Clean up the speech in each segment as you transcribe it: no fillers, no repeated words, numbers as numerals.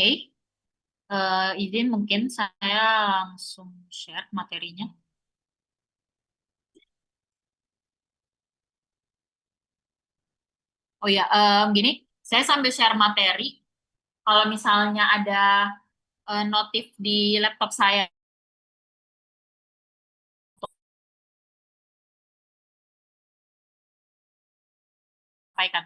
Oke, izin mungkin saya langsung share materinya. Oh ya, gini, saya sambil share materi. Kalau misalnya ada notif di laptop saya, sampaikan.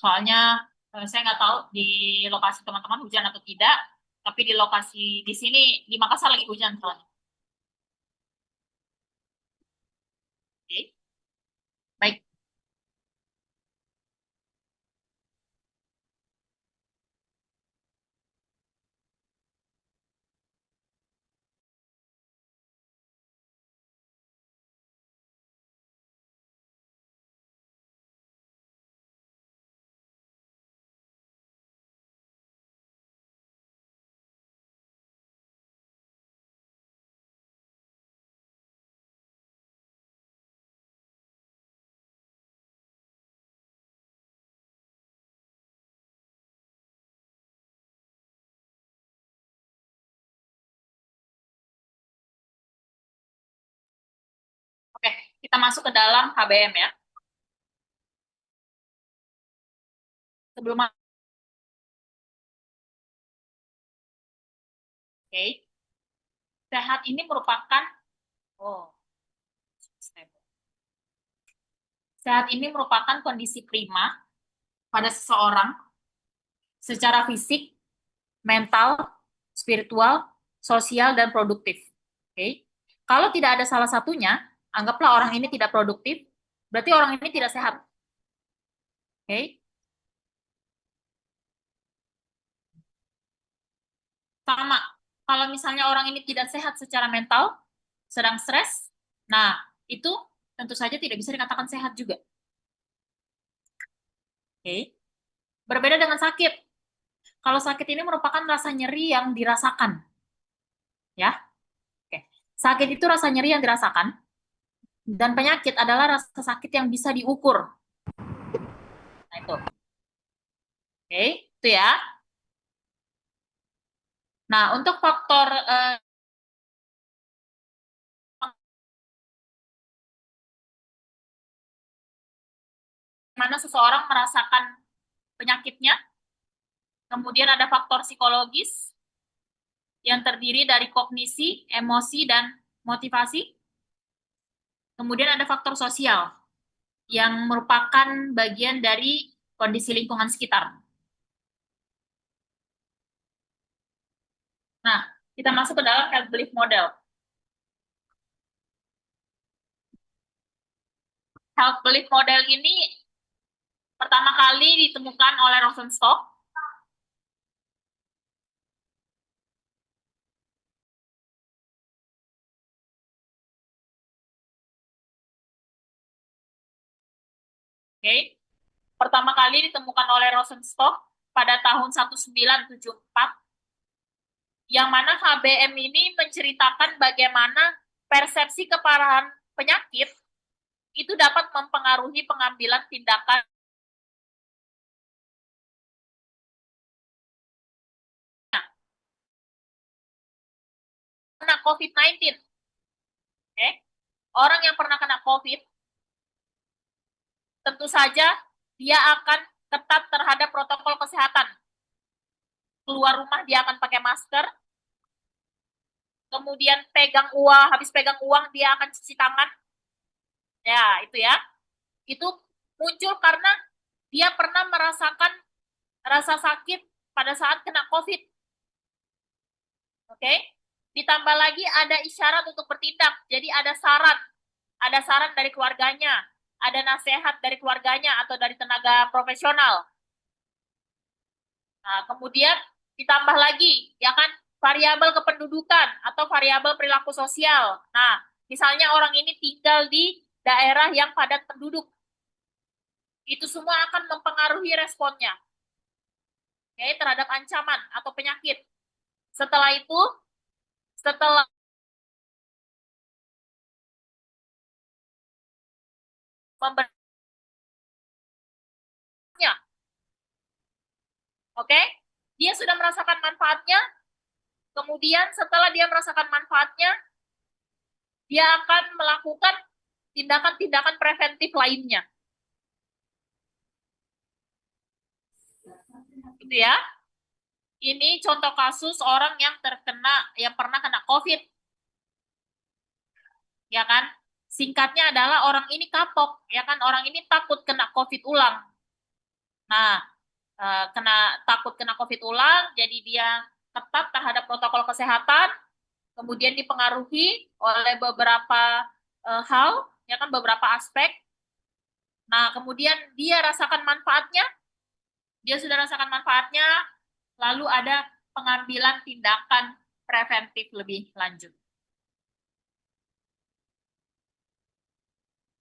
Soalnya saya nggak tahu di lokasi teman-teman hujan atau tidak, tapi di lokasi di sini di Makassar lagi hujan soalnya. Oke, baik. Oke, kita masuk ke dalam HBM ya. Sebelum oke, sehat ini merupakan oh, sehat ini merupakan kondisi prima pada seseorang secara fisik, mental, spiritual, sosial, dan produktif. Oke. Kalau tidak ada salah satunya, anggaplah orang ini tidak produktif, berarti orang ini tidak sehat. Oke. Sama, kalau misalnya orang ini tidak sehat secara mental, sedang stres, nah itu tentu saja tidak bisa dikatakan sehat juga. Oke. Berbeda dengan sakit. Kalau sakit ini merupakan rasa nyeri yang dirasakan, ya. Oke. Sakit itu rasa nyeri yang dirasakan, dan penyakit adalah rasa sakit yang bisa diukur. Nah, itu. Oke, itu ya. Nah, untuk faktor mana seseorang merasakan penyakitnya, kemudian ada faktor psikologis yang terdiri dari kognisi, emosi, dan motivasi. Kemudian ada faktor sosial yang merupakan bagian dari kondisi lingkungan sekitar. Nah, kita masuk ke dalam health belief model. Health belief model ini pertama kali ditemukan oleh Rosenstock. Oke, pertama kali ditemukan oleh Rosenstock pada tahun 1974, yang mana HBM ini menceritakan bagaimana persepsi keparahan penyakit itu dapat mempengaruhi pengambilan tindakan kena COVID-19. Okay? Orang yang pernah kena COVID, tentu saja dia akan ketat terhadap protokol kesehatan. Keluar rumah dia akan pakai masker, kemudian pegang uang, habis pegang uang dia akan cuci tangan. Ya, itu ya. Itu muncul karena dia pernah merasakan rasa sakit pada saat kena COVID. Oke? Okay? Ditambah lagi ada isyarat untuk bertindak. Jadi ada saran dari keluarganya, ada nasihat dari keluarganya atau dari tenaga profesional. Nah, kemudian ditambah lagi, ya kan, variabel kependudukan atau variabel perilaku sosial. Nah, misalnya orang ini tinggal di daerah yang padat penduduk, itu semua akan mempengaruhi responnya, ya, terhadap ancaman atau penyakit. Setelah itu, setelah memberinya, Oke? Dia sudah merasakan manfaatnya, kemudian setelah dia merasakan manfaatnya, dia akan melakukan tindakan-tindakan preventif lainnya. Gitu ya. Ini contoh kasus orang yang pernah kena COVID. Ya kan? Singkatnya adalah orang ini kapok, ya kan? Orang ini takut kena COVID ulang. Nah, takut kena COVID ulang, jadi dia ketat terhadap protokol kesehatan, kemudian dipengaruhi oleh beberapa hal, ya kan, beberapa aspek. Nah, kemudian dia sudah rasakan manfaatnya, lalu ada pengambilan tindakan preventif lebih lanjut.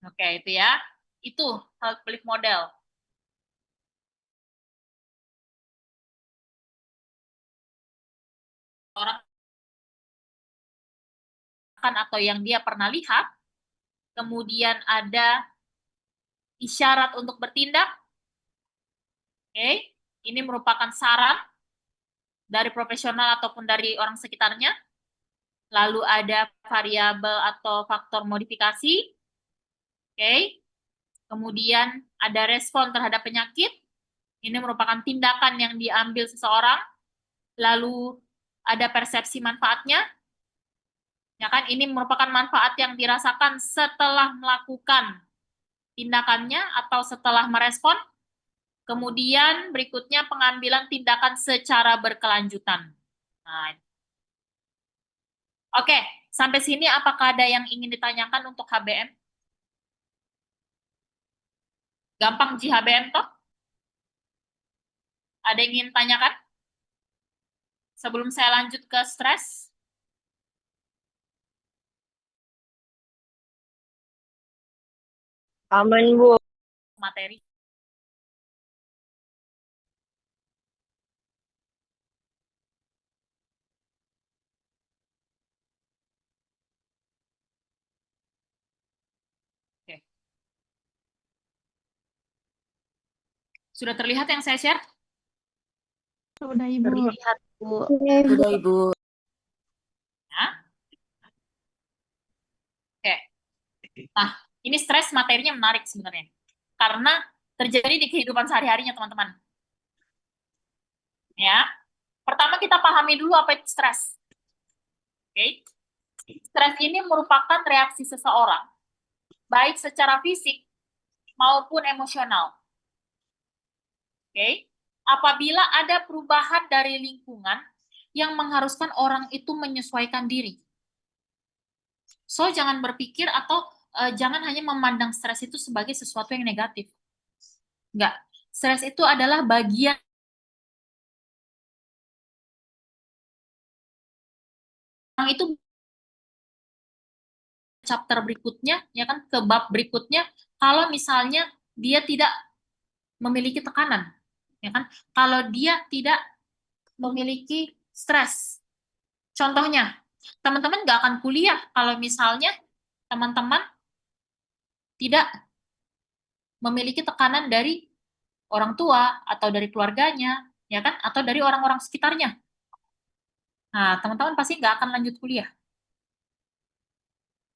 Oke, itu ya. Itu health belief model. Orang atau yang dia pernah lihat, kemudian ada isyarat untuk bertindak. Oke, ini merupakan saran dari profesional ataupun dari orang sekitarnya. Lalu ada variabel atau faktor modifikasi. Oke, kemudian ada respon terhadap penyakit. Ini merupakan tindakan yang diambil seseorang. Lalu ada persepsi manfaatnya. Ya kan, ini merupakan manfaat yang dirasakan setelah melakukan tindakannya atau setelah merespon. Kemudian berikutnya pengambilan tindakan secara berkelanjutan. Nah, oke, sampai sini apakah ada yang ingin ditanyakan untuk HBM? Gampang Ji HBM toh? Ada yang ingin tanyakan? Sebelum saya lanjut ke stres? Aman, Bu. Materi. Oke. Sudah terlihat yang saya share? Sudah, Ibu. Terlihat, Bu. Sudah, Ibu. Ya. Oke. Nah, ini stres materinya menarik sebenarnya. Karena terjadi di kehidupan sehari-harinya, teman-teman. Ya. Pertama kita pahami dulu apa itu stres. Oke. Stres ini merupakan reaksi seseorang, baik secara fisik maupun emosional. Oke. Apabila ada perubahan dari lingkungan yang mengharuskan orang itu menyesuaikan diri. So, jangan berpikir atau jangan hanya memandang stres itu sebagai sesuatu yang negatif. Enggak. Stres itu adalah bagian itu chapter berikutnya, ya kan, ke bab berikutnya, kalau misalnya dia tidak memiliki tekanan, ya kan, kalau dia tidak memiliki stres. Contohnya, teman-teman nggak akan kuliah kalau misalnya teman-teman tidak memiliki tekanan dari orang tua atau dari keluarganya, ya kan, atau dari orang-orang sekitarnya. Nah, teman-teman pasti nggak akan lanjut kuliah,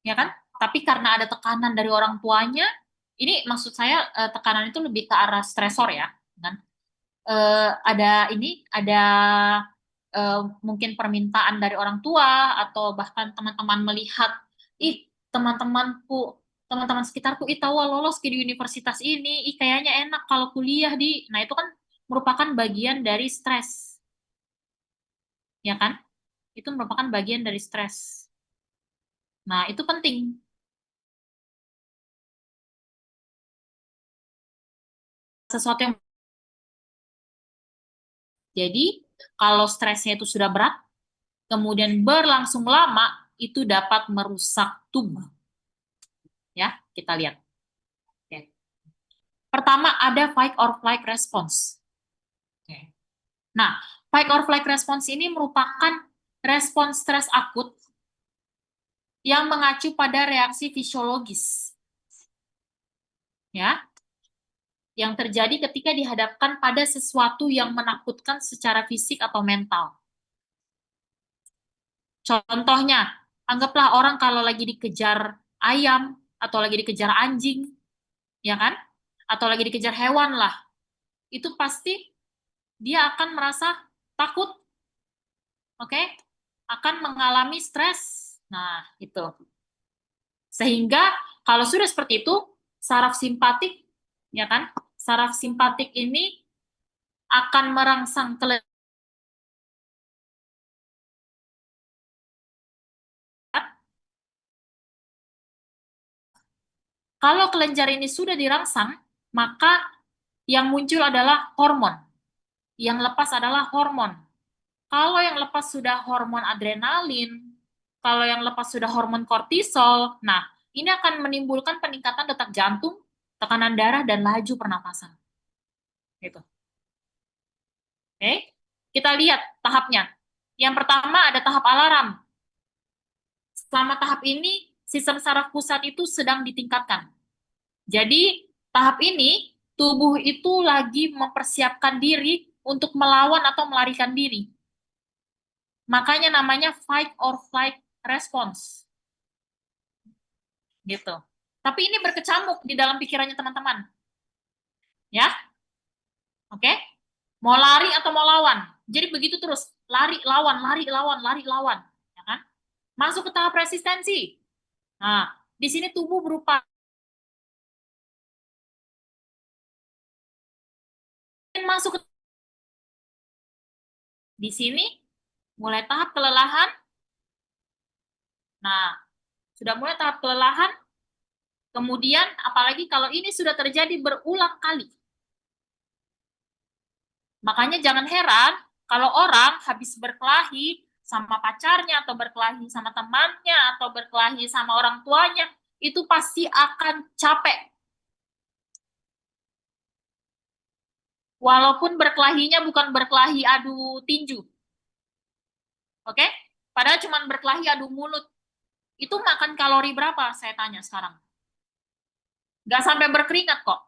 ya kan? Tapi karena ada tekanan dari orang tuanya, ini maksud saya tekanan itu lebih ke arah stresor ya, kan? Ada mungkin permintaan dari orang tua atau bahkan teman-teman melihat, ih teman-teman sekitarku, ih tahu lolos di universitas ini, ih kayaknya enak kalau kuliah di, nah itu kan merupakan bagian dari stres, ya kan? Itu merupakan bagian dari stres. Nah itu penting. Sesuatu yang jadi kalau stresnya itu sudah berat, kemudian berlangsung lama, itu dapat merusak tubuh. Ya, kita lihat. Oke. Pertama ada fight or flight response. Oke. Nah, fight or flight response ini merupakan respons stres akut yang mengacu pada reaksi fisiologis. Ya. yang terjadi ketika dihadapkan pada sesuatu yang menakutkan secara fisik atau mental. Contohnya, anggaplah orang kalau lagi dikejar ayam atau lagi dikejar anjing, ya kan? Atau lagi dikejar hewan lah. Itu pasti dia akan merasa takut, oke? Akan mengalami stres. Nah, itu. Sehingga kalau sudah seperti itu, saraf simpatik, ya kan? Saraf simpatik ini akan merangsang kalau kelenjar ini sudah dirangsang, maka yang muncul adalah hormon. Yang lepas adalah hormon. Kalau yang lepas sudah hormon adrenalin, kalau yang lepas sudah hormon kortisol, nah ini akan menimbulkan peningkatan detak jantung, tekanan darah, dan laju pernapasan. Gitu. Oke, kita lihat tahapnya. Yang pertama ada tahap alarm. Selama tahap ini, sistem saraf pusat itu sedang ditingkatkan. Jadi, tahap ini, tubuh itu lagi mempersiapkan diri untuk melawan atau melarikan diri. Makanya namanya fight or flight response. Gitu. Tapi ini berkecamuk di dalam pikirannya teman-teman. Ya? Oke? Mau lari atau mau lawan. Jadi begitu terus. Lari, lawan, lari, lawan, lari, lawan. Ya kan? Masuk ke tahap resistensi. Nah, di sini tubuh berupa masuk ke di sini mulai tahap kelelahan. Nah, sudah mulai tahap kelelahan. Kemudian apalagi kalau ini sudah terjadi berulang kali. Makanya jangan heran kalau orang habis berkelahi sama pacarnya atau berkelahi sama temannya atau berkelahi sama orang tuanya, itu pasti akan capek. Walaupun berkelahinya bukan berkelahi adu tinju. Oke? Padahal cuma berkelahi adu mulut. Itu makan kalori berapa? Saya tanya sekarang. Nggak sampai berkeringat kok.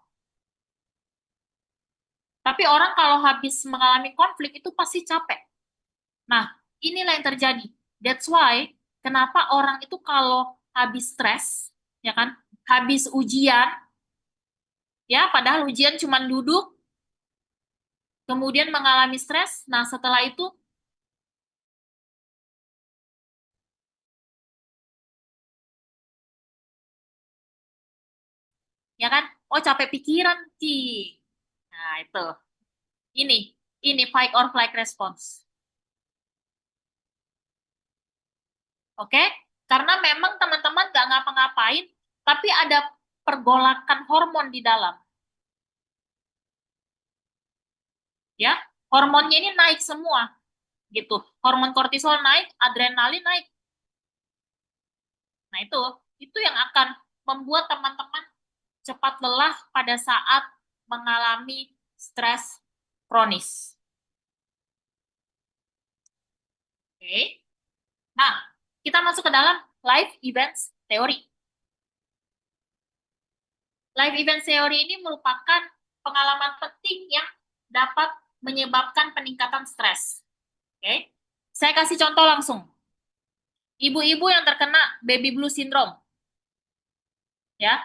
Tapi orang kalau habis mengalami konflik itu pasti capek. Nah, inilah yang terjadi. That's why kenapa orang itu kalau habis stres, ya kan, habis ujian, ya padahal ujian cuma duduk, kemudian mengalami stres, nah setelah itu, ya kan, oh capek pikiran, Ki. Nah itu, ini, ini fight or flight response. Oke? Karena memang teman-teman nggak ngapa-ngapain, tapi ada pergolakan hormon di dalam. Ya, hormonnya ini naik semua, gitu. Hormon kortisol naik, adrenalin naik. Nah, itu yang akan membuat teman-teman cepat lelah pada saat mengalami stres kronis. Oke. Nah, kita masuk ke dalam life events theory. Life events theory ini merupakan pengalaman penting yang dapat menyebabkan peningkatan stres. Oke. Saya kasih contoh langsung. Ibu-ibu yang terkena baby blue syndrome. Ya,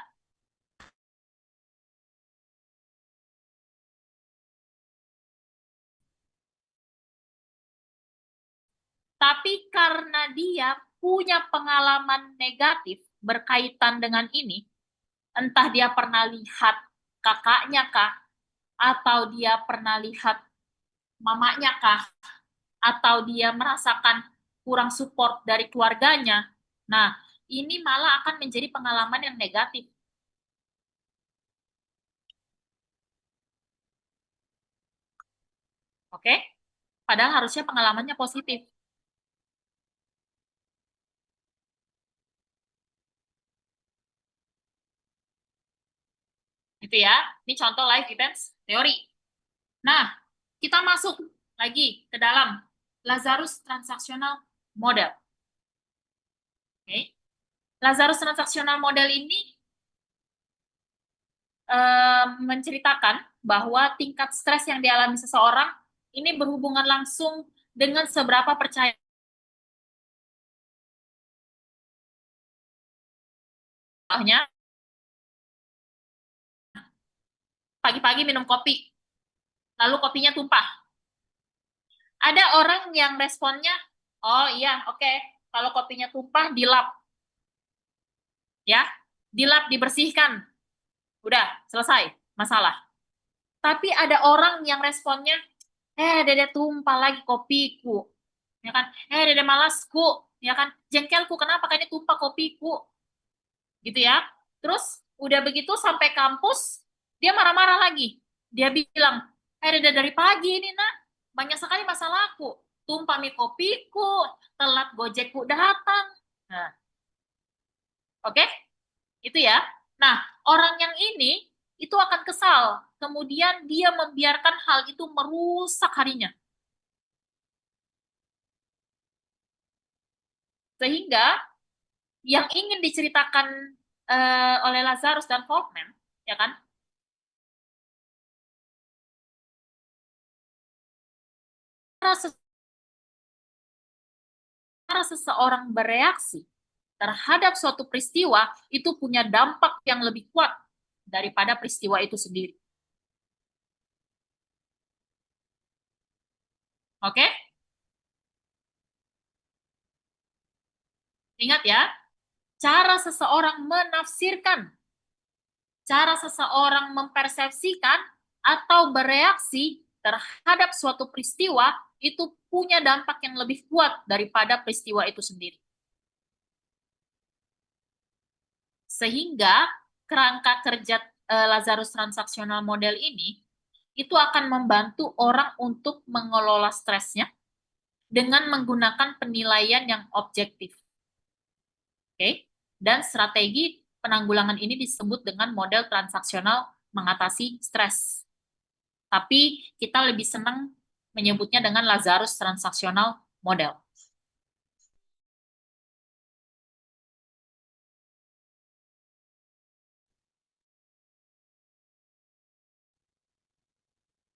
tapi karena dia punya pengalaman negatif berkaitan dengan ini, entah dia pernah lihat kakaknya kah, atau dia pernah lihat mamanya kah, atau dia merasakan kurang support dari keluarganya. Nah, ini malah akan menjadi pengalaman yang negatif. Oke? Padahal harusnya pengalamannya positif. Gitu ya. Ini contoh life events teori. Nah, kita masuk lagi ke dalam Lazarus Transactional Model. Oke. Lazarus Transactional Model ini menceritakan bahwa tingkat stres yang dialami seseorang ini berhubungan langsung dengan seberapa percaya pagi-pagi minum kopi, lalu kopinya tumpah. Ada orang yang responnya, oh iya, oke, kalau kopinya tumpah, dilap. Ya, dilap, dibersihkan. Udah, selesai masalah. Tapi ada orang yang responnya, dede tumpah lagi kopiku. Ya kan? Dede malasku. Ya kan? Jengkelku, kenapa kan ini tumpah kopiku? Gitu ya. Terus, udah begitu sampai kampus, dia marah-marah lagi. Dia bilang, dede dari pagi ini, nak. Banyak sekali masalahku. Tumpah mie kopiku, telat gojekku datang. Nah, oke? Itu ya. Nah, orang yang ini itu akan kesal. Kemudian dia membiarkan hal itu merusak harinya. Sehingga yang ingin diceritakan oleh Lazarus dan Folkman, ya kan? Cara seseorang bereaksi terhadap suatu peristiwa itu punya dampak yang lebih kuat daripada peristiwa itu sendiri. Oke? Ingat ya, cara seseorang menafsirkan, cara seseorang mempersepsikan atau bereaksi terhadap suatu peristiwa itu punya dampak yang lebih kuat daripada peristiwa itu sendiri. Sehingga kerangka kerja Lazarus Transactional Model ini itu akan membantu orang untuk mengelola stresnya dengan menggunakan penilaian yang objektif. Oke? Dan strategi penanggulangan ini disebut dengan model transaksional mengatasi stres. Tapi kita lebih senang menyebutnya dengan Lazarus Transactional Model.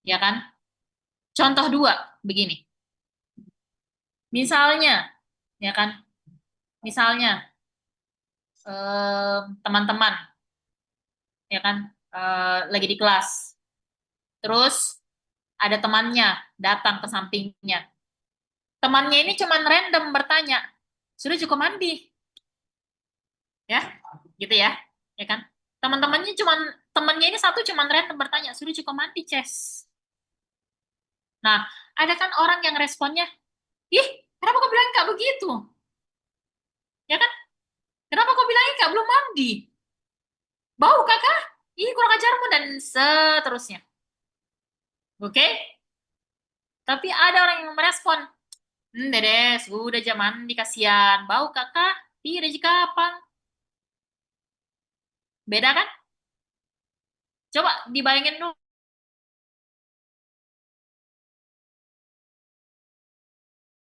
Ya kan? Contoh dua, begini. Misalnya, ya kan? Misalnya, teman-teman, ya kan? Lagi di kelas. Terus ada temannya datang ke sampingnya. Temannya ini cuman random bertanya, sudah cukup mandi? Ya, gitu ya. Ya kan? Teman-temannya cuman, temannya ini satu cuman random bertanya, sudah cukup mandi, Ces? Nah, ada kan orang yang responnya, ih, kenapa kau bilang kak begitu? Ya kan? Kenapa kau bilangnya kak belum mandi? Bau kakak? Ih, kurang ajarmu dan seterusnya. Oke? Tapi ada orang yang merespon, dede, sudah jam mandi, kasihan. Bau kakak? Tidak, jika kapan? Beda kan? Coba dibayangin dulu.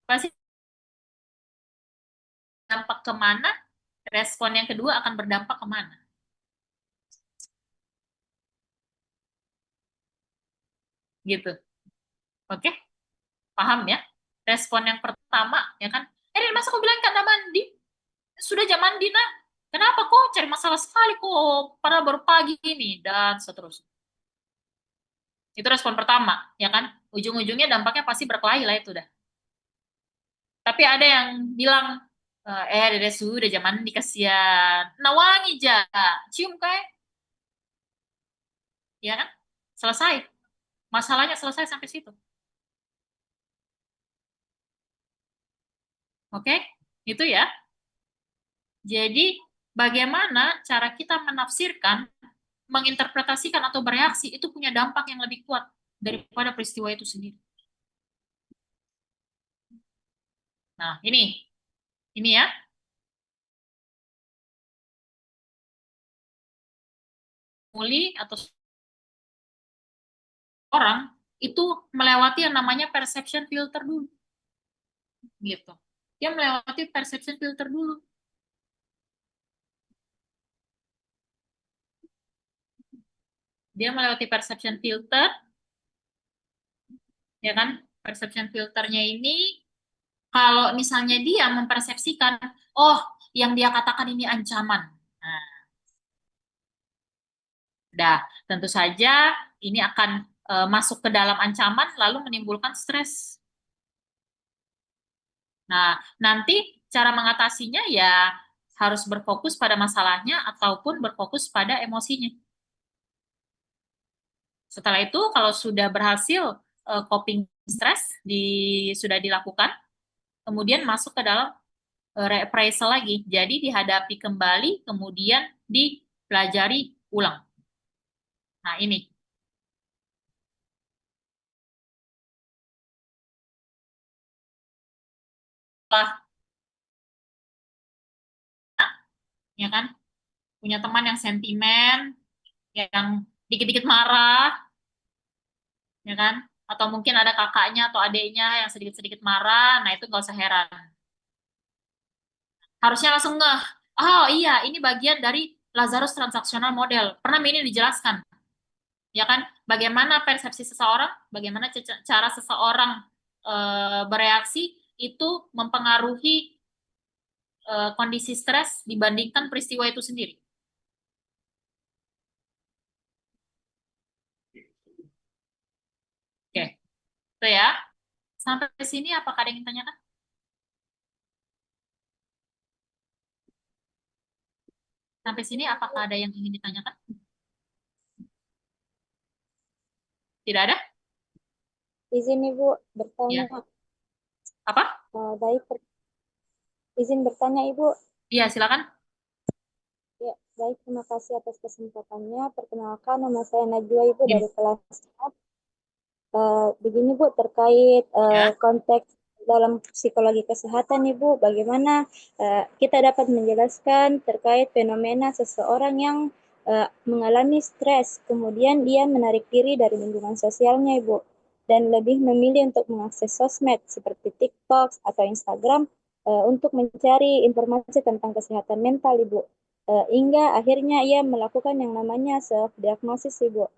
Pasti dampak kemana, respon yang kedua akan berdampak kemana. Gitu. Oke? Paham ya? Respon yang pertama, ya kan? Masa aku bilang karena mandi? Sudah jam mandi, nah. Kenapa kok cari masalah sekali kok? Padahal baru pagi ini. Dan seterusnya. Itu respon pertama, ya kan? Ujung-ujungnya dampaknya pasti berkelahi lah itu dah. Tapi ada yang bilang, dede sudah jam mandi, kasihan. Nah, wangi ja. Cium kayak. Ya kan? Selesai. Masalahnya selesai sampai situ. Oke? Itu ya. Jadi, bagaimana cara kita menafsirkan, menginterpretasikan atau bereaksi itu punya dampak yang lebih kuat daripada peristiwa itu sendiri. Nah, ini ya. Muli atau orang itu melewati yang namanya perception filter dulu. Gitu. Dia melewati perception filter dulu. dia melewati perception filter, ya kan? Perception filternya ini, kalau misalnya dia mempersepsikan, oh, yang dia katakan ini ancaman. Nah, dah, tentu saja ini akan masuk ke dalam ancaman, lalu menimbulkan stres. Nah, nanti cara mengatasinya ya harus berfokus pada masalahnya ataupun berfokus pada emosinya. Setelah itu, kalau sudah berhasil coping stres sudah dilakukan, kemudian masuk ke dalam reappraisal lagi. Jadi dihadapi kembali, kemudian dipelajari ulang. Nah, ini. Lah, ya kan? Punya teman yang sentimen, yang dikit-dikit marah, ya kan? Atau mungkin ada kakaknya atau adiknya yang sedikit-sedikit marah, nah itu nggak usah heran. Harusnya langsung ngeh, oh iya, ini bagian dari Lazarus Transactional Model. Pernah ini dijelaskan, ya kan? Bagaimana persepsi seseorang, bagaimana cara seseorang bereaksi, itu mempengaruhi kondisi stres dibandingkan peristiwa itu sendiri. Oke, itu ya. Sampai sini apakah ada yang ingin tanyakan? Sampai sini apakah ada yang ingin ditanyakan? Tidak ada? Izin Ibu bertanya. Ya. Apa? Baik, izin bertanya Ibu. Iya, silakan. Ya, baik, terima kasih atas kesempatannya. Perkenalkan, nama saya Najwa Ibu Ya. dari kelas 4. Begini Bu, terkait Ya. konteks dalam psikologi kesehatan Ibu, bagaimana kita dapat menjelaskan terkait fenomena seseorang yang mengalami stres, kemudian dia menarik diri dari lingkungan sosialnya Ibu, dan lebih memilih untuk mengakses sosmed seperti TikTok atau Instagram untuk mencari informasi tentang kesehatan mental Ibu. Hingga akhirnya ia melakukan yang namanya self-diagnosis Ibu.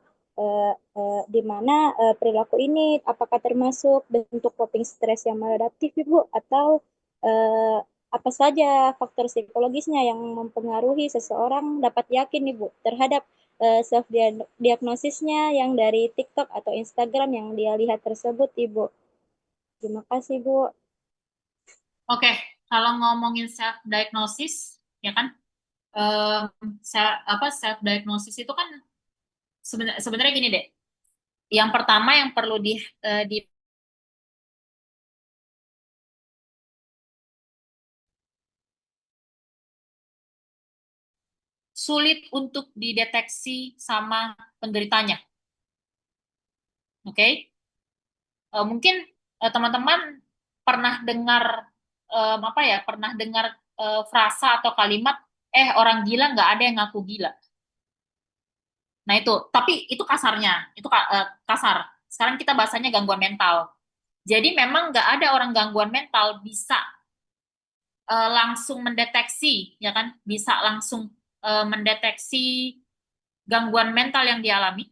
Di mana perilaku ini apakah termasuk bentuk coping stres yang maladaptif Ibu, atau uh, apa saja faktor psikologisnya yang mempengaruhi seseorang dapat yakin Ibu terhadap self diagnosisnya yang dari TikTok atau Instagram yang dia lihat tersebut Ibu. Terima kasih Bu. Oke, kalau ngomongin self diagnosis, ya kan? Self diagnosis itu kan sebenarnya gini deh. Yang pertama yang perlu di sulit untuk dideteksi sama penderitanya. Oke? Mungkin teman-teman pernah dengar apa ya? Pernah dengar frasa atau kalimat, orang gila nggak ada yang ngaku gila. Nah itu, tapi itu kasarnya, itu kasar. Sekarang kita bahasanya gangguan mental. Jadi memang nggak ada orang gangguan mental bisa langsung mendeteksi, ya kan? Bisa langsung mendeteksi gangguan mental yang dialami,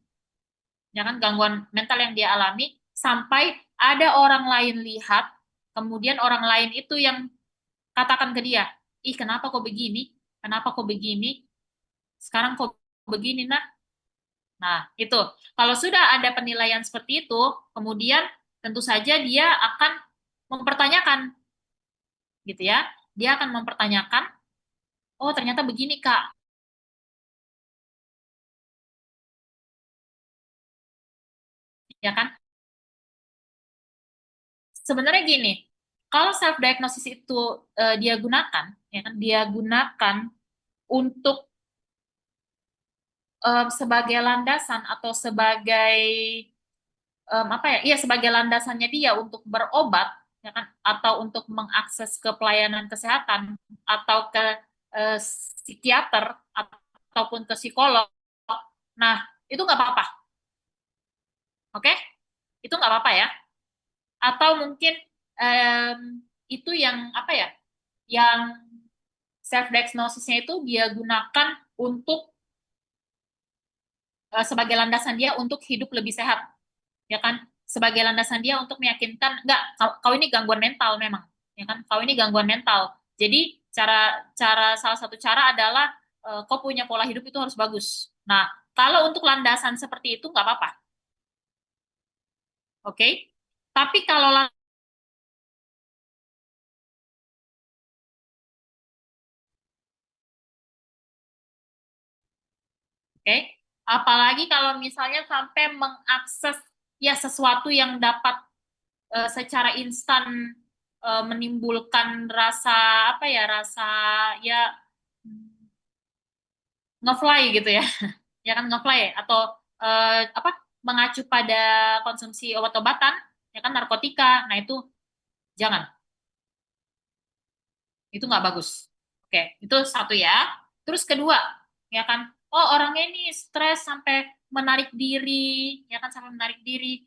ya kan? Gangguan mental yang dia alami sampai ada orang lain lihat, kemudian orang lain itu yang katakan ke dia, ih kenapa kok begini? Kenapa kok begini? Sekarang kok begini, nah? Nah, itu. Kalau sudah ada penilaian seperti itu, kemudian tentu saja dia akan mempertanyakan, gitu ya. Dia akan mempertanyakan, oh ternyata begini, Kak. Ya kan? Sebenarnya gini, kalau self diagnosis itu dia gunakan, ya kan? Dia gunakan untuk sebagai landasan atau sebagai apa ya? Iya, sebagai landasannya dia untuk berobat, ya kan? Atau untuk mengakses ke pelayanan kesehatan atau ke psikiater ataupun ke psikolog. Nah, itu nggak apa-apa, oke? Itu nggak apa-apa ya. Atau mungkin em, itu yang apa ya? Yang self diagnosisnya itu dia gunakan untuk sebagai landasan dia untuk hidup lebih sehat, ya kan? Sebagai landasan dia untuk meyakinkan, enggak, kau ini gangguan mental memang, ya kan? Kau ini gangguan mental. Jadi cara cara salah satu cara adalah kau punya pola hidup itu harus bagus. Nah, kalau untuk landasan seperti itu nggak apa-apa, oke? Tapi kalau oke, apalagi kalau misalnya sampai mengakses ya sesuatu yang dapat secara instan menimbulkan rasa apa ya, rasa ya ngefly gitu ya, ya kan ngefly atau apa mengacu pada konsumsi obat-obatan, ya kan narkotika, nah itu jangan, itu nggak bagus. Oke, itu satu ya. Terus kedua, ya kan, oh orangnya ini stres sampai menarik diri, ya kan sampai menarik diri,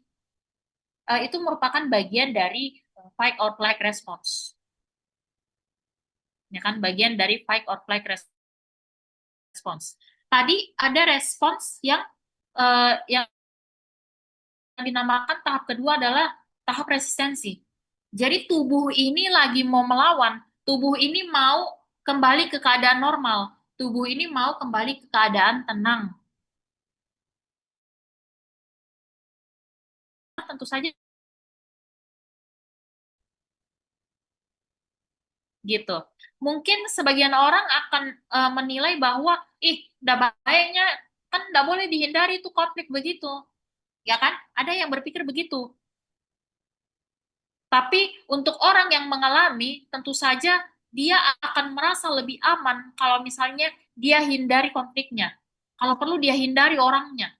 itu merupakan bagian dari fight or flight response, ya kan, bagian dari fight or flight response. Tadi ada respons yang dinamakan tahap kedua adalah tahap resistensi. Jadi tubuh ini lagi mau melawan, tubuh ini mau kembali ke keadaan normal, tubuh ini mau kembali ke keadaan tenang. Tentu saja gitu. Mungkin sebagian orang akan menilai bahwa, ih, udah baiknya kan nggak boleh dihindari itu konflik begitu, ya kan? Ada yang berpikir begitu. Tapi untuk orang yang mengalami, tentu saja dia akan merasa lebih aman kalau misalnya dia hindari konfliknya. Kalau perlu dia hindari orangnya.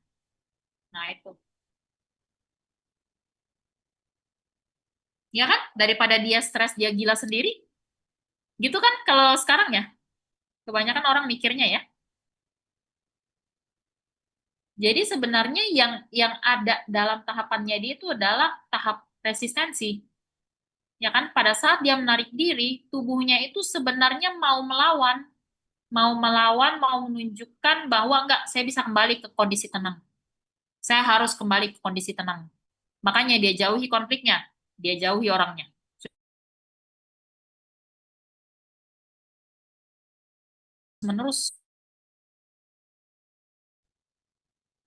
Nah, itu. Ya kan? Daripada dia stres, dia gila sendiri. Gitu kan kalau sekarang ya. Kebanyakan orang mikirnya ya. Jadi sebenarnya yang ada dalam tahapannya dia itu adalah tahap resistensi. Ya kan? Pada saat dia menarik diri, tubuhnya itu sebenarnya mau melawan, mau menunjukkan bahwa enggak, saya bisa kembali ke kondisi tenang. Saya harus kembali ke kondisi tenang. Makanya dia jauhi konfliknya, dia jauhi orangnya. Menerus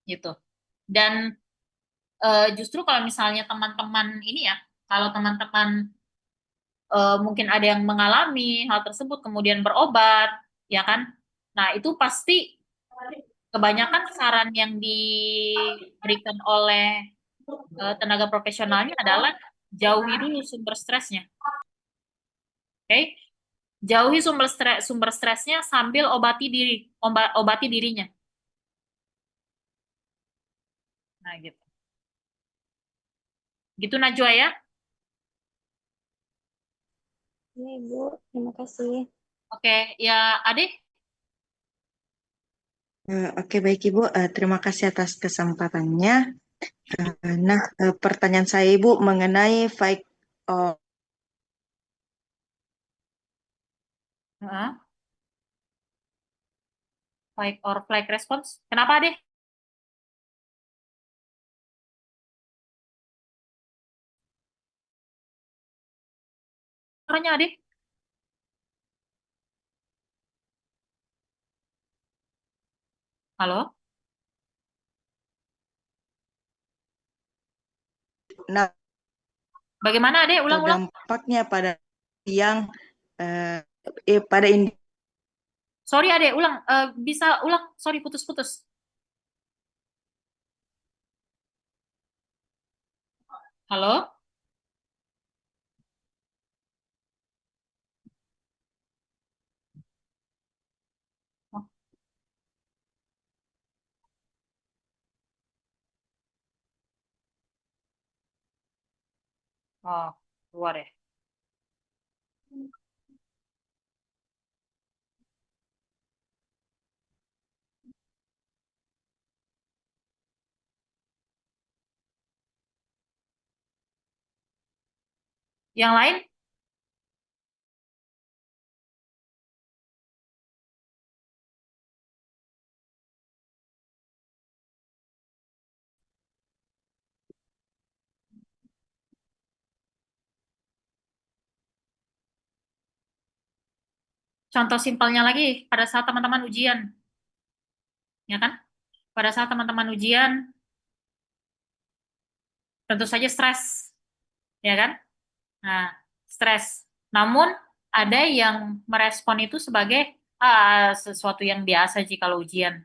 gitu. Dan justru kalau misalnya teman-teman ini ya, kalau teman-teman mungkin ada yang mengalami hal tersebut kemudian berobat, ya kan? Nah, itu pasti kebanyakan saran yang diberikan oleh tenaga profesionalnya adalah jauhi dulu sumber stresnya. Oke, jauhi sumber stresnya sambil obati dirinya. Nah, gitu. Gitu Najwa ya. Ya, Ibu. Terima kasih. Oke, ya Ade. Oke, baik Ibu. Terima kasih atas kesempatannya. Nah, pertanyaan saya Ibu mengenai fight or Heeh. Fight or flight response. Kenapa Ade? Suaranya Ade? Halo? nah, Bagaimana Ade? atau Ulang-ulang. dampaknya pada yang eh, pada Sorry Ade, ulang. Bisa ulang. Sorry, putus-putus. Halo? Oh, oh, keluar ya. Yang lain? Contoh simpelnya lagi, pada saat teman-teman ujian, ya kan? Pada saat teman-teman ujian, tentu saja stres, ya kan? Nah, stres. Namun, ada yang merespon itu sebagai sesuatu yang biasa sih kalau ujian.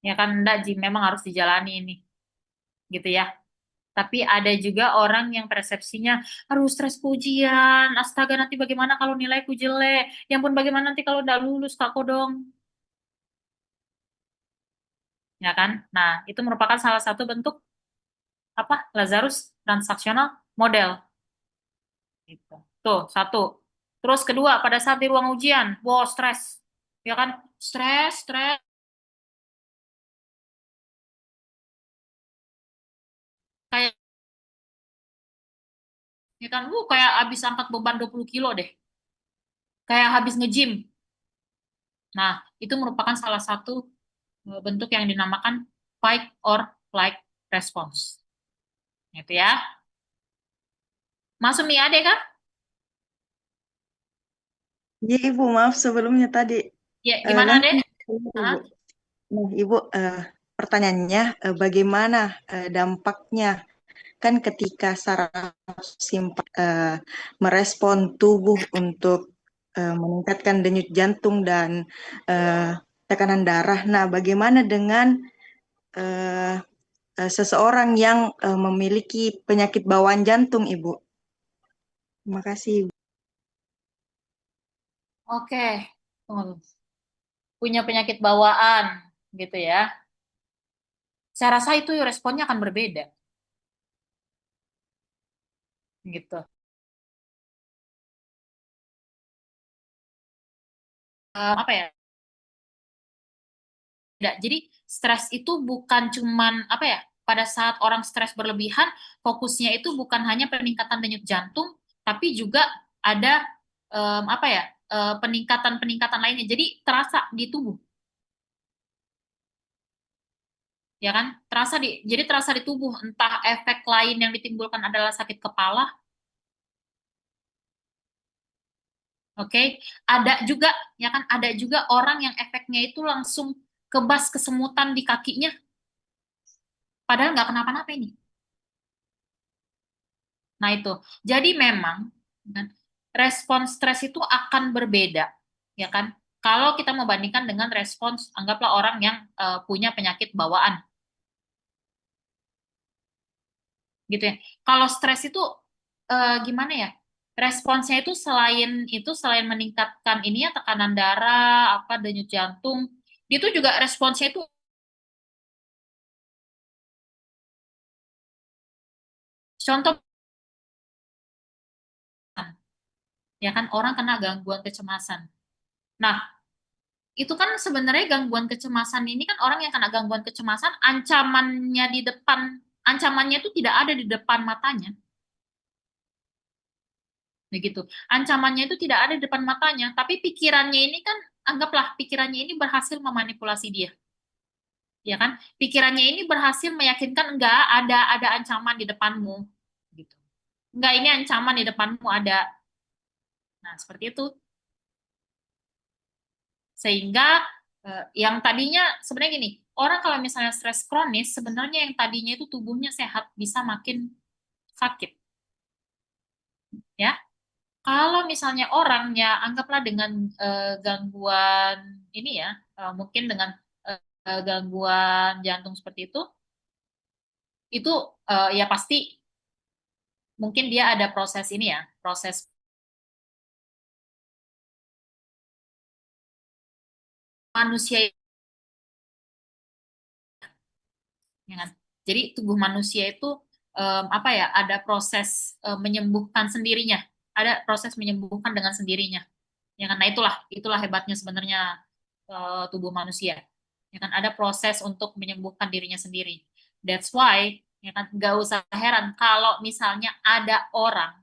Ya kan, enggak, Ji, memang harus dijalani ini. Gitu ya. Tapi ada juga orang yang persepsinya, aduh stres ujian, astaga nanti bagaimana kalau nilaiku jelek, ya ampun bagaimana nanti kalau udah lulus Kak Kodong. Ya kan? Nah, itu merupakan salah satu bentuk apa? Lazarus transaksional model. Gitu. Tuh, satu. Terus kedua, pada saat di ruang ujian, wow, stres. Ya kan? Stres, stres. Kayak, ya kan? Kayak habis angkat beban 20 kilo deh. Kayak habis nge-gym. Nah, itu merupakan salah satu bentuk yang dinamakan fight or flight response. Gitu ya. Masuk nih adek kah? Ya, Ibu, maaf sebelumnya tadi. Ya, gimana Kan, adek? Ibu. Nah, Ibu, pertanyaannya, bagaimana dampaknya kan ketika saraf simpang merespon tubuh untuk meningkatkan denyut jantung dan tekanan darah. Nah, bagaimana dengan eh, seseorang yang memiliki penyakit bawaan jantung, Ibu? Terima kasih, Ibu. Oke. Tunggu. Punya penyakit bawaan, gitu ya. Saya rasa itu responnya akan berbeda. Gitu. Apa ya? Jadi stres itu bukan cuman apa ya? Pada saat orang stres berlebihan, fokusnya itu bukan hanya peningkatan denyut jantung, tapi juga ada apa ya? Peningkatan-peningkatan lainnya. Jadi terasa di tubuh, ya kan? Jadi terasa di tubuh. Entah efek lain yang ditimbulkan adalah sakit kepala, oke? Ada juga, ya kan? Ada juga orang yang efeknya itu langsung kebas kesemutan di kakinya, padahal nggak kenapa-napa ini. Nah, itu. Jadi memang kan, respons stres itu akan berbeda, ya kan? Kalau kita membandingkan dengan respons, anggaplah orang yang punya penyakit bawaan, gitu ya. Kalau stres itu gimana ya? Responsnya itu selain meningkatkan ini ya tekanan darah, apa denyut jantung, itu juga responsnya itu contoh ya kan orang kena gangguan kecemasan. Nah, itu kan sebenarnya gangguan kecemasan ini kan orang yang kena gangguan kecemasan ancamannya itu tidak ada di depan matanya. Begitu. Ancamannya itu tidak ada di depan matanya, tapi pikirannya ini kan anggaplah pikirannya ini berhasil memanipulasi dia. Ya kan? Pikirannya ini berhasil meyakinkan enggak ada ancaman di depanmu gitu. Enggak, ini ancaman di depanmu ada. Nah, seperti itu. Sehingga yang tadinya sebenarnya gini, orang kalau misalnya stres kronis, sebenarnya yang tadinya itu tubuhnya sehat bisa makin sakit. Ya, kalau misalnya orang ya anggaplah dengan gangguan ini ya, mungkin dengan gangguan jantung seperti itu ya pasti mungkin dia ada proses ini ya, proses manusia, ya kan? Jadi tubuh manusia itu apa ya? Ada proses menyembuhkan sendirinya, ada proses menyembuhkan dengan sendirinya. Ya kan? Nah itulah hebatnya sebenarnya tubuh manusia. Ya kan? Ada proses untuk menyembuhkan dirinya sendiri. That's why ya kan nggak usah heran kalau misalnya ada orang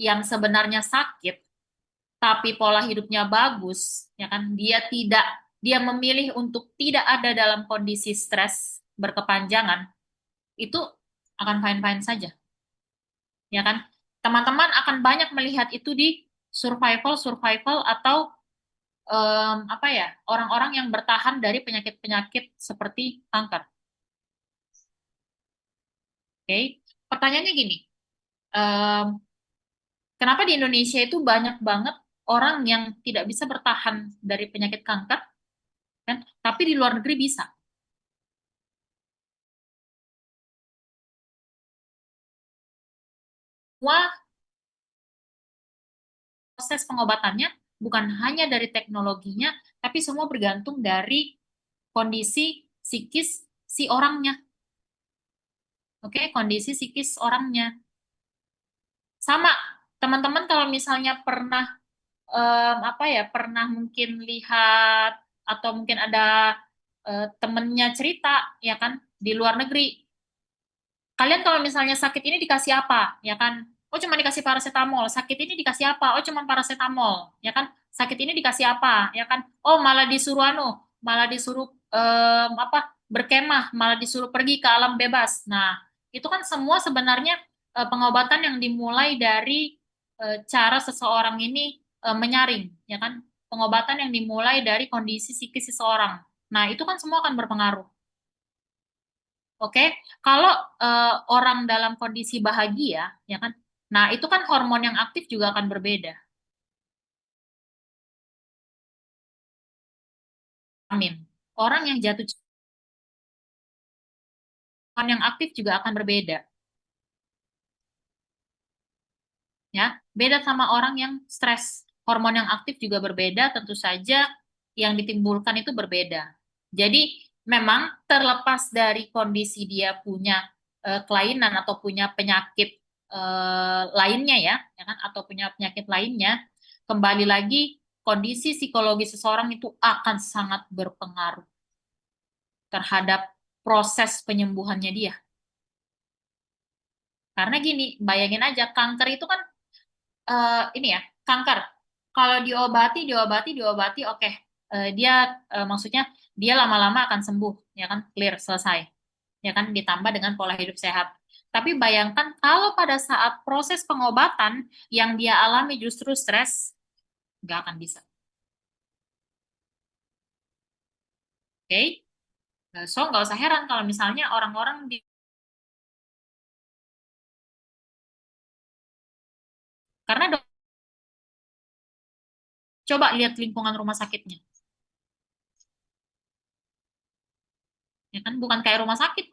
yang sebenarnya sakit tapi pola hidupnya bagus, ya kan? Dia memilih untuk tidak ada dalam kondisi stres berkepanjangan, itu akan fine-fine saja. Ya kan? Teman-teman akan banyak melihat itu di survival atau apa ya, orang-orang yang bertahan dari penyakit-penyakit seperti kanker. Oke, pertanyaannya gini, kenapa di Indonesia itu banyak banget orang yang tidak bisa bertahan dari penyakit kanker, kan? Tapi di luar negeri bisa. Semua proses pengobatannya bukan hanya dari teknologinya, tapi semua bergantung dari kondisi psikis si orangnya. Oke, kondisi psikis orangnya. Sama, teman-teman kalau misalnya pernah apa ya, pernah mungkin lihat atau mungkin ada temennya cerita ya kan di luar negeri. Kalian kalau misalnya sakit ini dikasih apa, ya kan? Oh cuma dikasih paracetamol. Sakit ini dikasih apa? Oh cuma paracetamol, ya kan? Sakit ini dikasih apa, ya kan? Oh malah disuruh malah disuruh apa? Berkemah, malah disuruh pergi ke alam bebas. Nah, itu kan semua sebenarnya pengobatan yang dimulai dari cara seseorang ini menyaring, ya kan? Pengobatan yang dimulai dari kondisi psikis seseorang. Nah, itu kan semua akan berpengaruh. Oke, kalau orang dalam kondisi bahagia, ya kan? Nah, itu kan hormon yang aktif juga akan berbeda. Amin. Orang yang jatuh cinta, hormon yang aktif juga akan berbeda. Ya, beda sama orang yang stres. Hormon yang aktif juga berbeda, tentu saja yang ditimbulkan itu berbeda. Jadi, memang terlepas dari kondisi dia punya kelainan atau punya penyakit lainnya ya kan, atau punya penyakit lainnya, kembali lagi kondisi psikologi seseorang itu akan sangat berpengaruh terhadap proses penyembuhannya dia. Karena gini, bayangin aja kanker itu kan ini ya, kanker. Kalau diobati, oke. Dia maksudnya dia lama-lama akan sembuh, ya kan, clear, selesai. Ya kan, ditambah dengan pola hidup sehat. Tapi bayangkan kalau pada saat proses pengobatan yang dia alami justru stres, nggak akan bisa. Oke? So, nggak usah heran kalau misalnya orang-orang di karena coba lihat lingkungan rumah sakitnya, ya kan, bukan kayak rumah sakit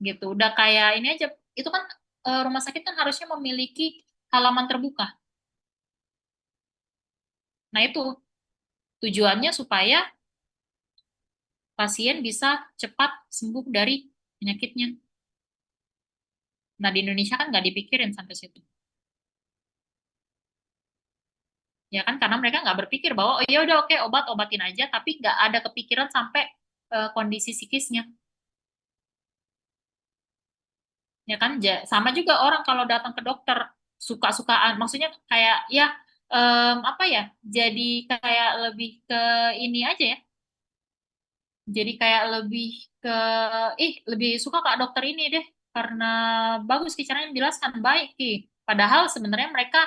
gitu. Udah kayak ini aja, itu kan rumah sakit kan harusnya memiliki halaman terbuka. Nah, itu tujuannya supaya pasien bisa cepat sembuh dari penyakitnya. Nah, di Indonesia kan nggak dipikirin sampai situ. Ya kan, karena mereka nggak berpikir bahwa, oh ya udah oke, obatin aja, tapi nggak ada kepikiran sampai kondisi psikisnya. Ya kan, sama juga orang kalau datang ke dokter, suka-sukaan, maksudnya kayak, ya, apa ya, jadi kayak lebih ke ini aja ya, jadi kayak lebih ke lebih suka Kak dokter ini deh karena bagus Ki caranya menjelaskan baik Ki. Padahal sebenarnya mereka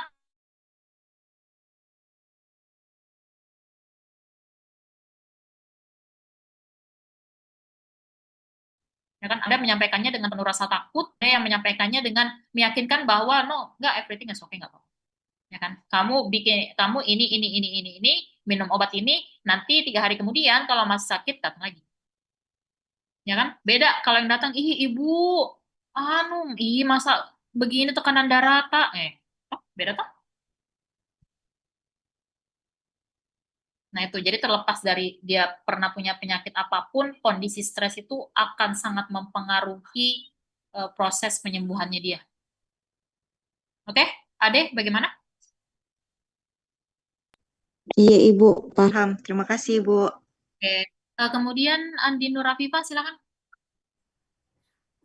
ya kan ada menyampaikannya dengan penuh rasa takut, ada yang menyampaikannya dengan meyakinkan bahwa no, enggak, everything is okay, enggak apa-apa. Ya kan? Kamu ini minum obat ini, nanti 3 hari kemudian kalau masih sakit datang lagi. Ya kan? Beda kalau yang datang, ih ibu, masa begini tekanan darah tak? Beda tak? Nah itu, jadi terlepas dari dia pernah punya penyakit apapun, kondisi stres itu akan sangat mempengaruhi proses penyembuhannya dia. Oke, Ade, bagaimana? Iya, Ibu, paham. Terima kasih, Ibu. Oke, kemudian Andi Nur Afifah, silakan.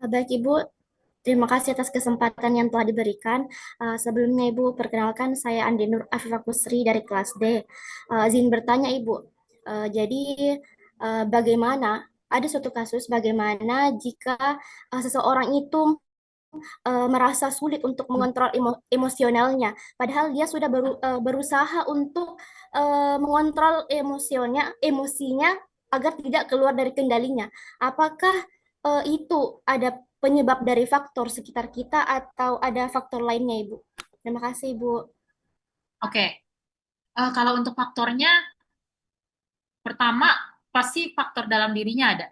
Baik Ibu, terima kasih atas kesempatan yang telah diberikan. Sebelumnya Ibu, perkenalkan saya Andi Nur Afifah Kusri dari kelas D. Izin bertanya Ibu, jadi bagaimana, ada suatu kasus bagaimana jika seseorang itu merasa sulit untuk mengontrol emosionalnya, padahal dia sudah berusaha untuk mengontrol emosinya agar tidak keluar dari kendalinya. Apakah itu ada penyebab dari faktor sekitar kita atau ada faktor lainnya, Ibu? Terima kasih, Ibu. Oke. Kalau untuk faktornya, pertama pasti faktor dalam dirinya ada.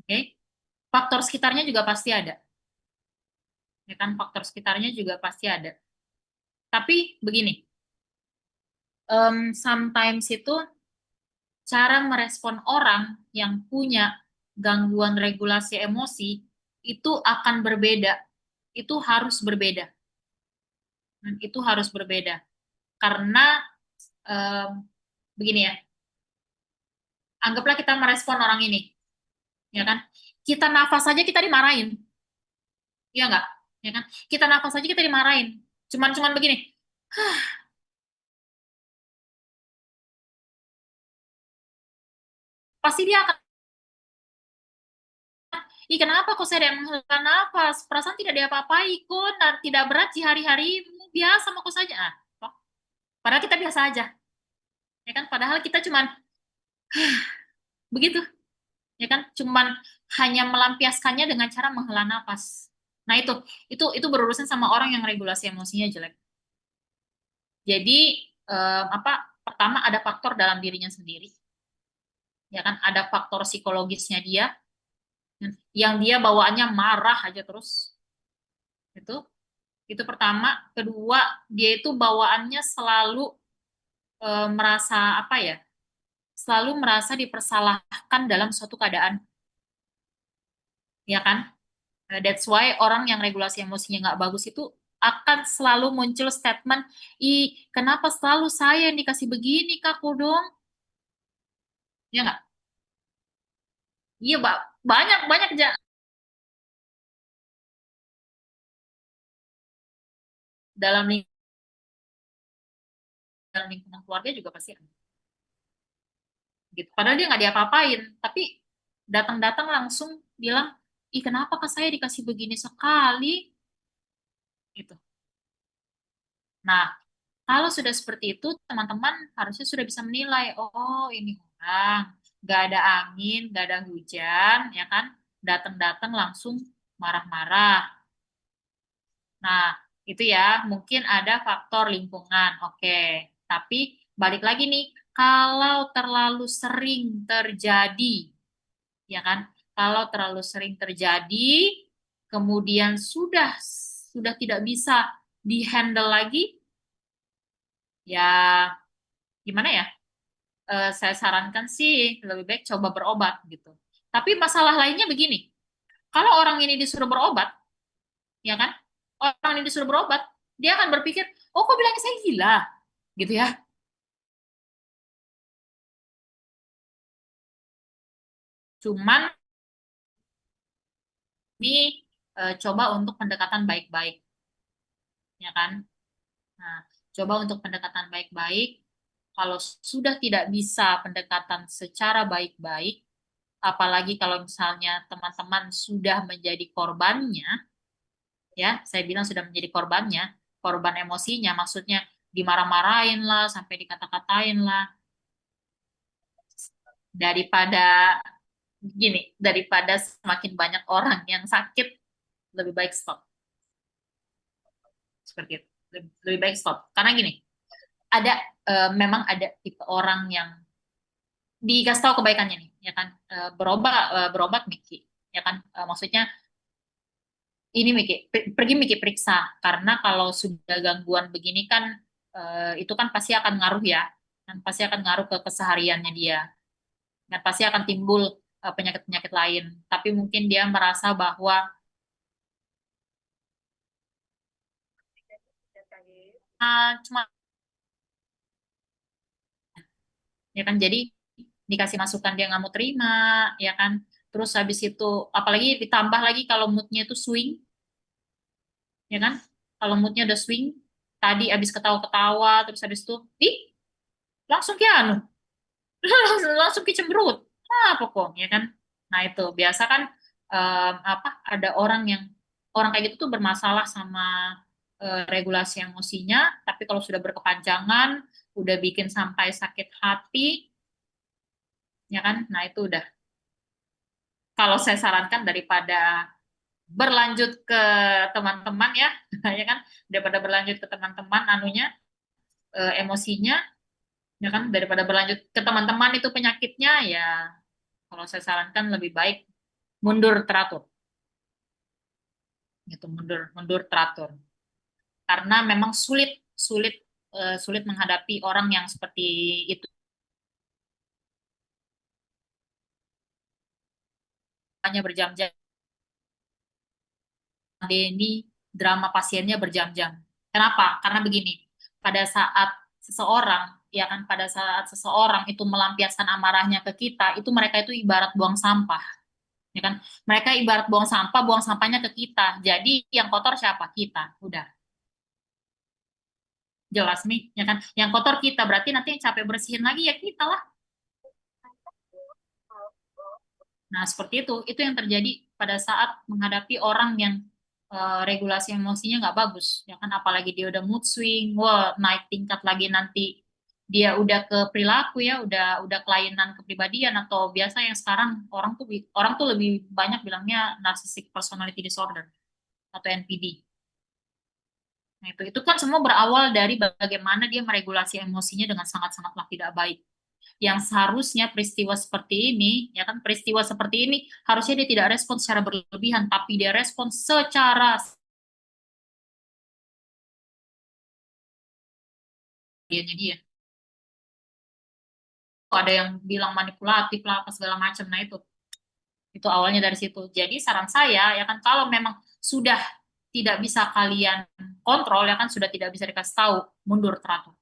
Oke. Faktor sekitarnya juga pasti ada. Ya kan, faktor sekitarnya juga pasti ada. Tapi begini, sometimes itu cara merespon orang yang punya gangguan regulasi emosi itu akan berbeda. Itu harus berbeda. Itu harus berbeda. Karena begini ya, anggaplah kita merespon orang ini, ya kan? Kita nafas saja kita dimarahin, ya nggak? Ya kan? Kita nafas saja kita dimarahin. Cuman begini, pasti dia akan, ih kenapa kok saya tidak menghela nafas? Perasaan tidak diapa-apai kok, dan tidak berat di hari-harimu, biasa mau kok saja. Padahal kita biasa aja, ya kan? Padahal kita cuman begitu, ya kan? Cuman hanya melampiaskannya dengan cara menghela nafas. Nah itu berurusan sama orang yang regulasi emosinya jelek. Jadi pertama ada faktor dalam dirinya sendiri, ya kan? Ada faktor psikologisnya dia, yang dia bawaannya marah aja terus. Itu pertama. Kedua, dia itu bawaannya selalu merasa apa ya? Selalu merasa dipersalahkan dalam suatu keadaan, ya kan? That's why orang yang regulasi emosinya nggak bagus itu akan selalu muncul statement, ih kenapa selalu saya yang dikasih begini kakak dong, ya nggak? Iya banyak dalam lingkungan keluarga juga pasti ada. Gitu. Padahal dia nggak diapa-apain, tapi datang-datang langsung bilang, ih kenapa kak saya dikasih begini sekali, gitu. Nah, kalau sudah seperti itu, teman-teman harusnya sudah bisa menilai, oh ini orang nggak ada angin, nggak ada hujan, ya kan? Datang-datang langsung marah-marah. Nah, itu ya, mungkin ada faktor lingkungan, oke. Tapi balik lagi nih, kalau terlalu sering terjadi, ya kan? Kalau terlalu sering terjadi, kemudian sudah tidak bisa dihandle lagi, ya gimana ya? Saya sarankan sih lebih baik coba berobat gitu. Tapi masalah lainnya begini, kalau orang ini disuruh berobat, ya kan? Orang ini disuruh berobat, dia akan berpikir, oh kok bilangnya saya gila, gitu ya. Cuman ini coba untuk pendekatan baik-baik, ya kan? Nah, coba untuk pendekatan baik-baik. Kalau sudah tidak bisa pendekatan secara baik-baik, apalagi kalau misalnya teman-teman sudah menjadi korbannya, ya, saya bilang sudah menjadi korbannya, korban emosinya, maksudnya dimarah-marahin lah, sampai dikata-katain lah, daripada semakin banyak orang yang sakit, lebih baik stop. Seperti itu. Lebih baik stop. Karena gini, memang ada tipe orang yang dikasih tahu kebaikannya nih, ya kan? Berobat Miki, ya kan? Maksudnya ini Miki, pergi Miki periksa, karena kalau sudah gangguan begini kan itu kan pasti akan ngaruh ya, dan pasti akan ngaruh ke kesehariannya dia, dan pasti akan timbul penyakit-penyakit lain. Tapi mungkin dia merasa bahwa cuma, ya kan, jadi dikasih masukan dia nggak mau terima, ya kan. Terus habis itu, apalagi ditambah lagi kalau moodnya itu swing, ya kan. Kalau moodnya udah swing, tadi habis ketawa-ketawa, terus habis itu, ih, langsung ke anu, langsung ke cemberut. Apa kok, ya kan. Nah itu, biasa kan ada orang yang, orang kayak gitu tuh bermasalah sama regulasi emosinya, tapi kalau sudah berkepanjangan, udah bikin sampai sakit hati, ya kan? Nah itu udah. Kalau saya sarankan daripada berlanjut ke teman-teman ya, ya kan? Daripada berlanjut ke teman-teman emosinya, ya kan? Daripada berlanjut ke teman-teman itu penyakitnya, ya kalau saya sarankan lebih baik mundur teratur. Gitu, mundur teratur. Karena memang sulit menghadapi orang yang seperti itu. Hanya berjam-jam. Ini drama pasiennya berjam-jam. Kenapa? Karena begini, pada saat seseorang itu melampiaskan amarahnya ke kita, itu mereka itu ibarat buang sampah, ya kan? Mereka ibarat buang sampahnya ke kita. Jadi yang kotor siapa? Kita. Udah. Jelas nih, ya kan? Yang kotor kita, berarti nanti yang capek bersihin lagi ya kita lah. Nah, seperti itu. Itu yang terjadi pada saat menghadapi orang yang regulasi emosinya nggak bagus, ya kan? Apalagi dia udah mood swing, wah naik tingkat lagi nanti dia udah ke perilaku ya, udah kelainan kepribadian atau biasa yang sekarang orang tuh lebih banyak bilangnya narcissistic personality disorder atau NPD. Nah, itu kan semua berawal dari bagaimana dia meregulasi emosinya dengan sangat-sangatlah tidak baik. Yang seharusnya peristiwa seperti ini, ya kan, peristiwa seperti ini harusnya dia tidak respon secara berlebihan, tapi dia respon secara dia. Ada yang bilang manipulatif lah, apa segala macam, nah itu awalnya dari situ. Jadi saran saya, ya kan, kalau memang sudah tidak bisa kalian kontrol, ya kan, sudah tidak bisa dikasih tahu, mundur teratur.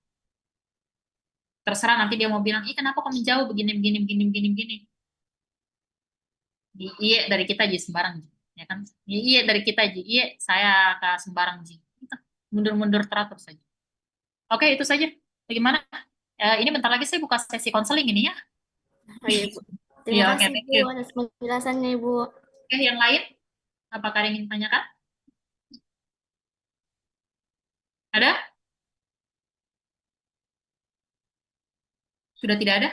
Terserah nanti dia mau bilang, ih kenapa kok menjauh begini. Iya dari kita aja sembarang, ya kan? Iya dari kita aja, iya saya ke sembarang ji. Mundur teratur saja. Oke itu saja. Bagaimana? Ini bentar lagi saya buka sesi konseling ini ya. Oh, iya, Bu. Iya, Terima oke, kasih, thank Bu, you. atas penjelasannya, Ibu. Oke, yang lain? Apakah ada yang ingin tanyakan? Ada? Sudah tidak ada?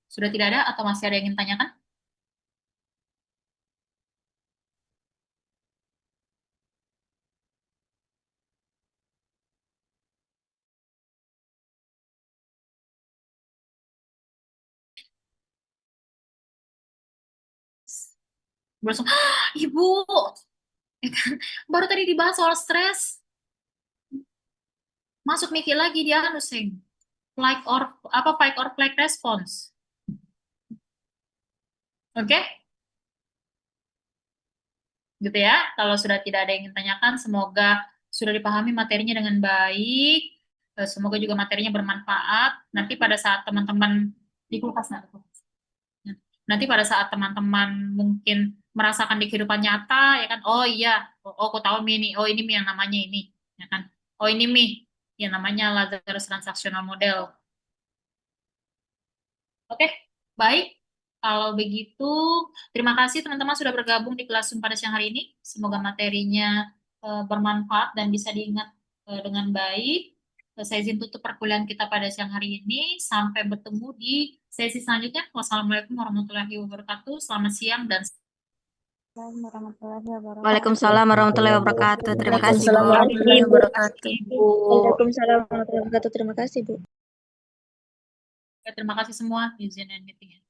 Sudah tidak ada atau masih ada yang ingin tanyakan? Langsung, Ibu, ya kan? Baru tadi dibahas soal stres. Masuk mikir lagi dia sing fight or flight response. Oke? Gitu ya. Kalau sudah tidak ada yang ingin tanyakan, semoga sudah dipahami materinya dengan baik. Semoga juga materinya bermanfaat. Nanti pada saat teman-teman di kulkas nanti pada saat teman-teman mungkin merasakan di kehidupan nyata, ya kan, oh iya, aku tahu ini, oh ini yang namanya ini, ya kan, oh ini yang namanya Lazarus Transactional Model. Oke, baik. Kalau begitu, terima kasih teman-teman sudah bergabung di kelas Zoom pada siang hari ini. Semoga materinya bermanfaat dan bisa diingat dengan baik. Saya izin tutup perkuliahan kita pada siang hari ini. Sampai bertemu di sesi selanjutnya. Wassalamualaikum warahmatullahi wabarakatuh. Selamat siang dan Waalaikumsalam warahmatullahi wabarakatuh. Terima kasih, Bu. Waalaikumsalam warahmatullahi wabarakatuh. Ibu. Waalaikumsalam warahmatullahi wabarakatuh. Terima kasih, Bu. Terima kasih semua. Izin and meeting.